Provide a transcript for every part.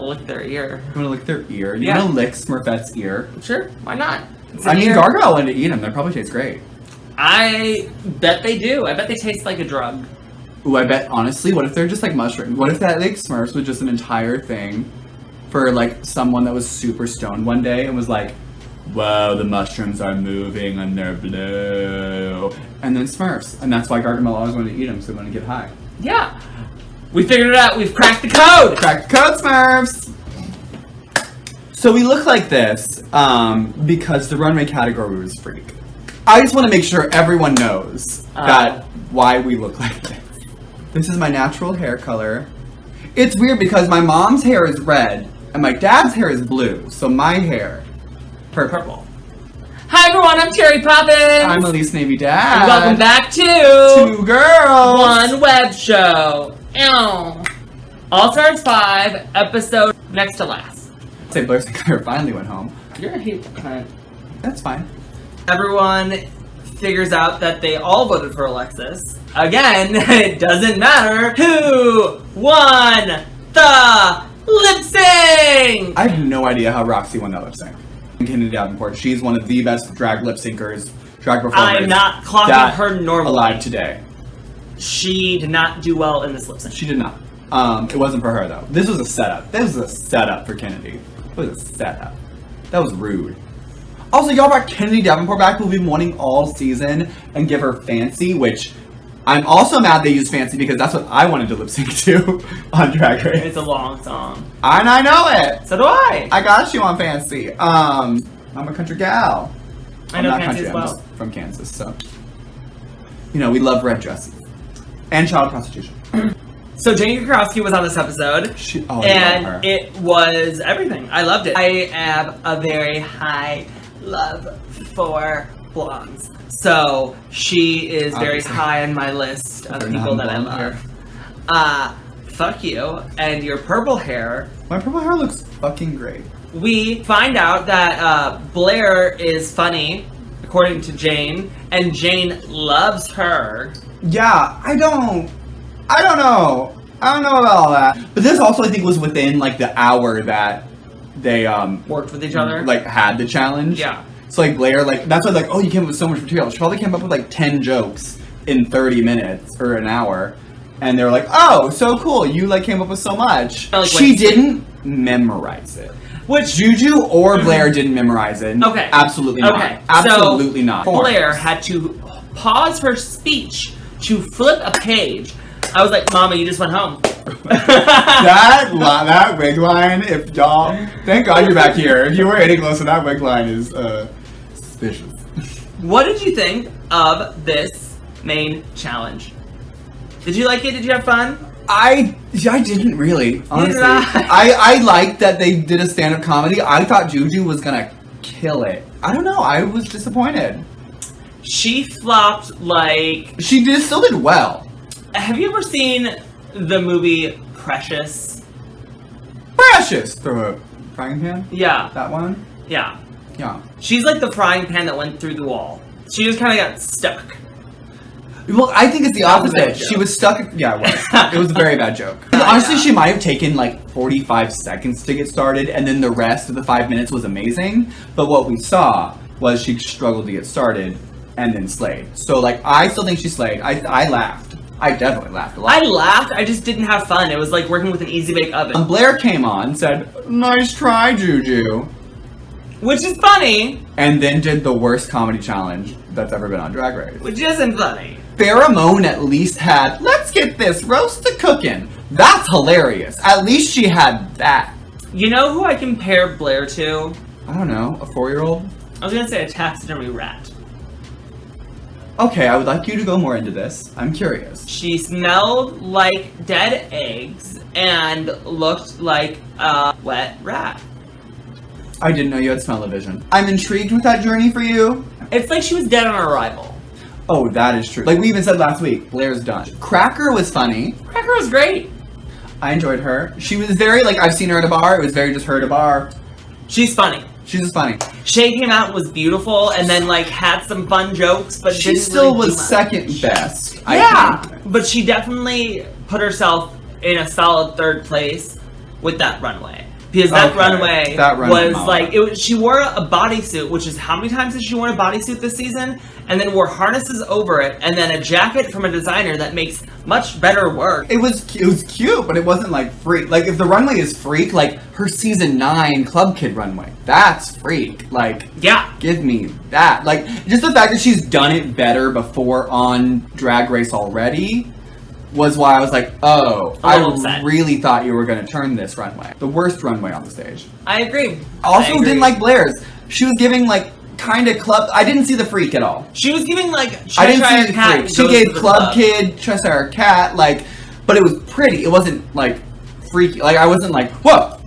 lick their ear. You want to lick their ear? You Yeah. want to lick Smurfette's ear? Sure, why not? I mean, Gargamel wanted to eat them. They probably taste great. I bet they do. I bet they taste like a drug. Ooh, I bet, honestly, what if they're just like mushrooms? What if that like Smurfs was just an entire thing for like someone that was super stoned one day and was like, whoa, the mushrooms are moving and they're blue. And then Smurfs. And that's why Gargamel always wanted to eat them, so they wanted to get high. Yeah. We figured it out. We've cracked the code. Crack the code, Smurfs! So we look like this because the runway category was freak. I just want to make sure everyone knows that why we look like this. This is my natural hair color. It's weird because my mom's hair is red and my dad's hair is blue. So my hair, purple. Hi everyone, I'm Cherry Poppins. I'm Elise Navy Dad. And welcome back to Two Girls, One Web Show. Ew. All Stars 5, episode next to last. Say Blair Sinclair finally went home. You're a hateful cunt. That's fine. Everyone figures out that they all voted for Alexis. Again, it doesn't matter who won the lip sync! I have no idea how Roxy won that lip sync. Kennedy Davenport, she's one of the best drag lip syncers, drag performers. I'm not clocking her normally. Alive today. She did not do well in this lip sync. She did not. It wasn't for her though. This was a setup. This was a setup for Kennedy. It was a setup. That was rude. Also, y'all brought Kennedy Davenport back, who we've been wanting all season, and give her Fancy, which I'm also mad they used Fancy because that's what I wanted to lip sync to on Drag Race. It's a long song. And I know it. So do I. I got you on Fancy. I'm a country gal. I know I'm not Fancy country, as I'm well. just from Kansas, so. You know, we love red dresses. And child prostitution. So Jane Krakowski was on this episode, I love her. and it was everything. I loved it. I have a very high love for blondes. So she is very Obviously. high on my list of They're people that I non-blonde love. Fuck you. And your purple hair. My purple hair looks fucking great. We find out that Blair is funny, according to Jane, and Jane loves her. Yeah, I don't know. I don't know about all that. But this also, I think, was within, like, the hour that they, Worked with each other. like, had the challenge. Yeah. So, like, Blair, like, that's why, like, oh, you came up with so much material. She probably came up with, like, 10 jokes in 30 minutes or an hour. And they were like, oh, so cool. You, like, came up with so much. Like, she didn't memorize it. Which Juju or Blair didn't memorize it. Okay. Absolutely not. Okay. Absolutely so not. Blair had to pause her speech to flip a page. I was like, Mama, you just went home. that wig line, if y'all... Thank God you're back here. If you were hitting close to that wig line is suspicious. What did you think of this main challenge? Did you like it? Did you have fun? I didn't really, honestly. Neither did I. I liked that they did a stand-up comedy. I thought Juju was gonna kill it. I don't know. I was disappointed. She flopped like... She still did well. Have you ever seen the movie Precious? Precious! Throw a frying pan? Yeah. That one? Yeah. Yeah. She's like the frying pan that went through the wall. She just kind of got stuck. Well, I think it's the That was a bad opposite. joke. She was stuck. Yeah, it was. It was a very bad joke. Honestly, she might have taken like 45 seconds to get started, and then the rest of the 5 minutes was amazing. But what we saw was she struggled to get started and then slayed. So, like, I still think she slayed. I laughed. I definitely laughed a lot. I laughed, I just didn't have fun. It was like working with an easy bake oven. Blair came on, said, "Nice try, Juju," Which is funny, and then did the worst comedy challenge that's ever been on Drag Race. which isn't funny. Pheromone at least had, let's get this roast a cookin'. That's hilarious. At least she had that. You know who I compare Blair to? I don't know, a 4-year-old? I was gonna say a taxidermy rat. Okay, I would like you to go more into this. I'm curious. She smelled like dead eggs and looked like a wet rat. I didn't know you had smell-o-vision. I'm intrigued with that journey for you. It's like she was dead on arrival. Oh, that is true. Like we even said last week, Blair's done. Cracker was funny. Cracker was great. I enjoyed her. She was very, like, I've seen her at a bar. It was very just her at a bar. She's funny. She's just funny. Shay came out and was beautiful and then like had some fun jokes, but She didn't still really do was much. second best. Yeah, I think. but she definitely put herself in a solid third place with that runway. Because that Okay. runway That runway was model. like, she wore a bodysuit, which is how many times has she worn a bodysuit this season? And then wore harnesses over it, and then a jacket from a designer that makes much better work. It was cute, but it wasn't like freak. Like if the runway is freak, like her season 9 Club Kid runway, that's freak. Like Yeah. give me that. Like just the fact that she's done it better before on Drag Race already was why I was like, oh, A I little upset. really thought you were going to turn this runway. The worst runway on the stage. I agree. Also I agree. didn't like Blair's. She was giving like kind of club. I didn't see the freak at all. She was giving like I didn't Cheshire see the Cat freak. She goes gave to the Club Kid, Cheshire Cat, like, but it was pretty. It wasn't like freaky. Like I wasn't like, whoa.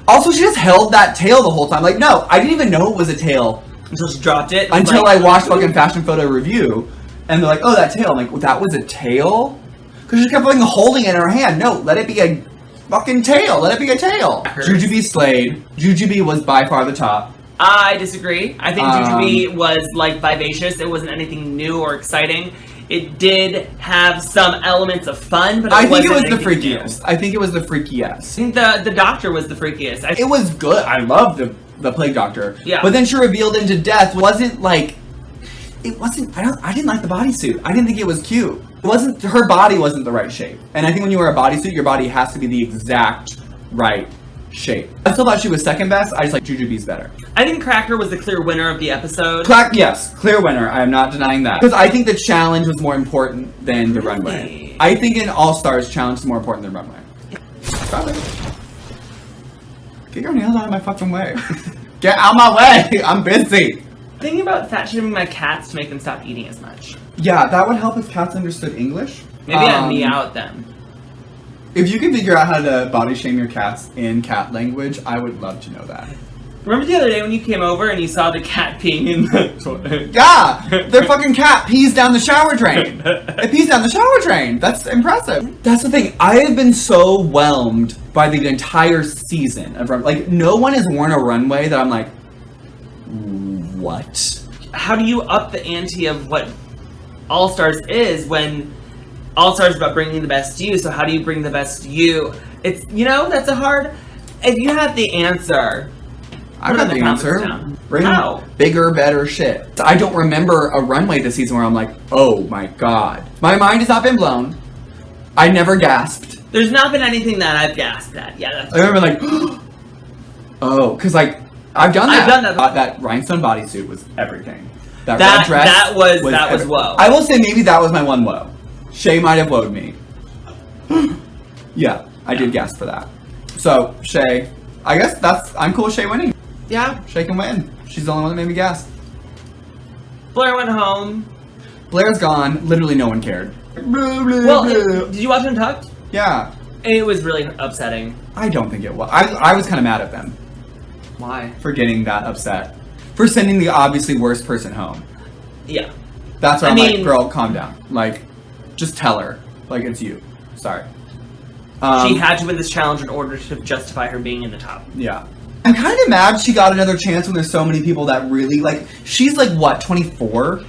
Also, she just held that tail the whole time. Like, no, I didn't even know it was a tail until she dropped it. until like, I watched fucking Fashion Photo Review, and they're like, oh, that tail. I'm like, well, that was a tail? Because she kept fucking holding it in her hand. No, let it be a fucking tail. Let it be a tail. Jujubee slayed. Jujubee was by far the top. I disagree. I think Jujubee was like vivacious. It wasn't anything new or exciting. It did have some elements of fun, but I think it wasn't was the anything new. freakiest. I think it was the I freakiest. think the doctor was the freakiest. It was good. I loved the Plague Doctor. Yeah. But then she revealed into death. Wasn't like. It wasn't. I didn't like the bodysuit. I didn't think it was cute. It wasn't. Her body wasn't the right shape. And I think when you wear a bodysuit, your body has to be the exact right shape. I still thought she was second best. I just like Jujubee's better. I think Cracker was the clear winner of the episode. Yes, clear winner. I am not denying that. Because I think the challenge was more important than the runway. Really? I think an All Stars challenge is more important than runway. Probably. Get your nails out of my fucking way. Get out my way. I'm busy. Thinking about fat shaming my cats to make them stop eating as much. Yeah, that would help if cats understood English. Maybe I'd meow at them. If you can figure out how to body shame your cats in cat language, I would love to know that. Remember the other day when you came over and you saw the cat peeing in the toilet? Yeah, their fucking cat pees down the shower drain. It pees down the shower drain. That's impressive. That's the thing. I have been so whelmed by the entire season of like no one has worn a runway that I'm like, what? How do you up the ante of what All Stars is when All Stars is about bringing the best you? So how do you bring the best you? It's that's a hard. If you had the answer. I got the answer. Bring How? bigger, better shit. I don't remember a runway this season where I'm like, oh my god. My mind has not been blown. I never gasped. There's not been anything that I've gasped at. Yeah, that's I remember like, oh, because like, I've done that. I've done that. That rhinestone bodysuit was everything. That That- red dress that was everything. woe. I will say maybe that was my one woe. Shay might have woed me. Yeah, I did gasp for that. So, Shay, I guess I'm cool with Shay winning. yeah. Shay can win. She's the only one that made me gasp. Blair went home. Blair's gone. Literally no one cared. Well, did you watch Untucked? Yeah. It was really upsetting. I don't think it was. I was kind of mad at them Why? for getting that upset. For sending the obviously worst person home. Yeah. That's why I I'm mean- like, girl, calm down. Like, just tell her. Like, it's you. Sorry. She had to win this challenge in order to justify her being in the top. Yeah. I'm kind of mad she got another chance when there's so many people that really, like, she's like, what, 24?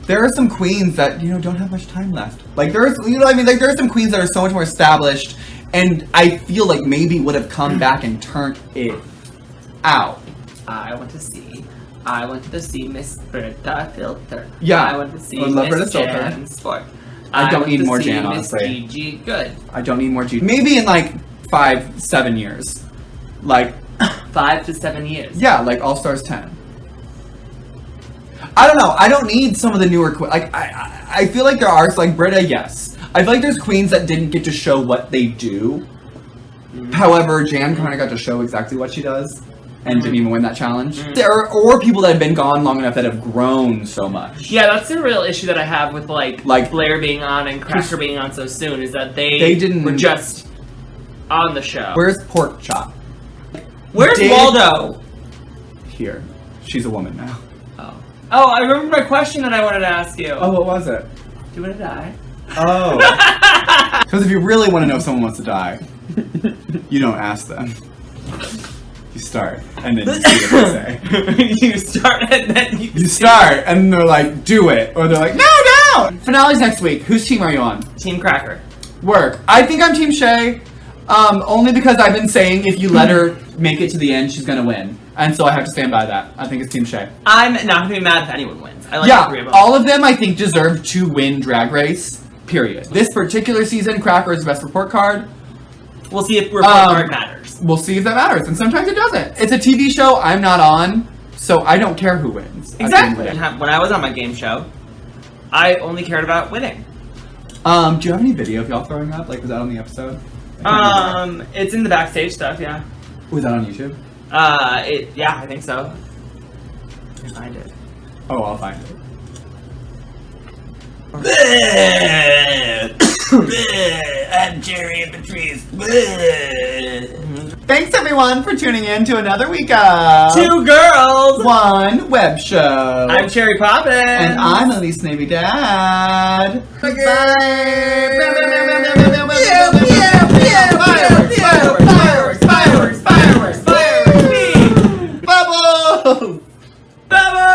There are some queens that, don't have much time left. Like, there's, what I mean? Like, there are some queens that are so much more established, and I feel like maybe would have come back and turned it out. I want to see Miss Britta Filter. Yeah. I want to see I would love Miss Britta Filter. Jan Sport. I don't want need to more see Jan, Miss honestly. Gigi Good. I don't need more G. Maybe in, like, 5-7 years. Like, 5 to 7 years. yeah, like All Stars 10. I don't know. I don't need some of the newer like I feel like there are like Britta, yes. I feel like there's queens that didn't get to show what they do. However, Jan kind of got to show exactly what she does and didn't even win that challenge. Or people that have been gone long enough that have grown so much. Yeah, that's the real issue that I have with like Like- Blair being on and Cracker being on so soon is that they didn't- were just on the show. Where's Pork Chop? Where's did- Waldo? Here. She's a woman now. Oh, I remember my question that I wanted to ask you. Oh, what was it? Do you want to die? Oh. Because if you really want to know if someone wants to die, you don't ask them. You start, and then you see what they say. You start and then You start, and they're like, do it. Or they're like, no, no! Finale's next week. Whose team are you on? Team Cracker. Work. I think I'm Team Shay. Only because I've been saying if you let her make it to the end, she's gonna win. And so I have to stand by that. I think it's Team Shay. I'm not gonna be mad if anyone wins. I like the three of them. All of them I think deserve to win Drag Race, period. This particular season, Cracker is the best report card. We'll see if report card matters. We'll see if that matters, and sometimes it doesn't. It's a TV show I'm not on, so I don't care who wins. Exactly. When I was on my game show, I only cared about winning. Do you have any video of y'all throwing up? Like, was that on the episode? It's in the backstage stuff, yeah. Was that on YouTube? Yeah, I think so. I'll find it. Oh, I'll find it. I'm Jerry and Patrice. Thanks everyone for tuning in to another week of 2 girls, 1 web show. I'm Cherry Poppin'. And I'm Elise Navy Dad. Fireworks. Bubbles! Bubbles!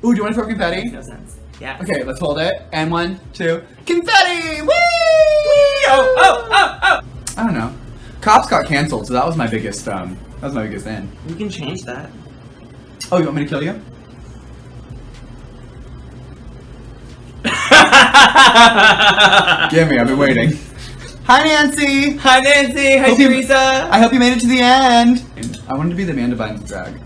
Ooh, do you want to throw confetti? Makes no sense. Yeah. Okay, let's hold it. And 1, 2, confetti! Woo! Oh! I don't know. Cops got canceled, so that was my biggest end. You can change that. Oh, you want me to kill you? Give me, I've been waiting. Hi, Nancy! Hi, Nancy! Hi, Teresa! I hope you made it to the end! I wanted to be the man Divine's drag.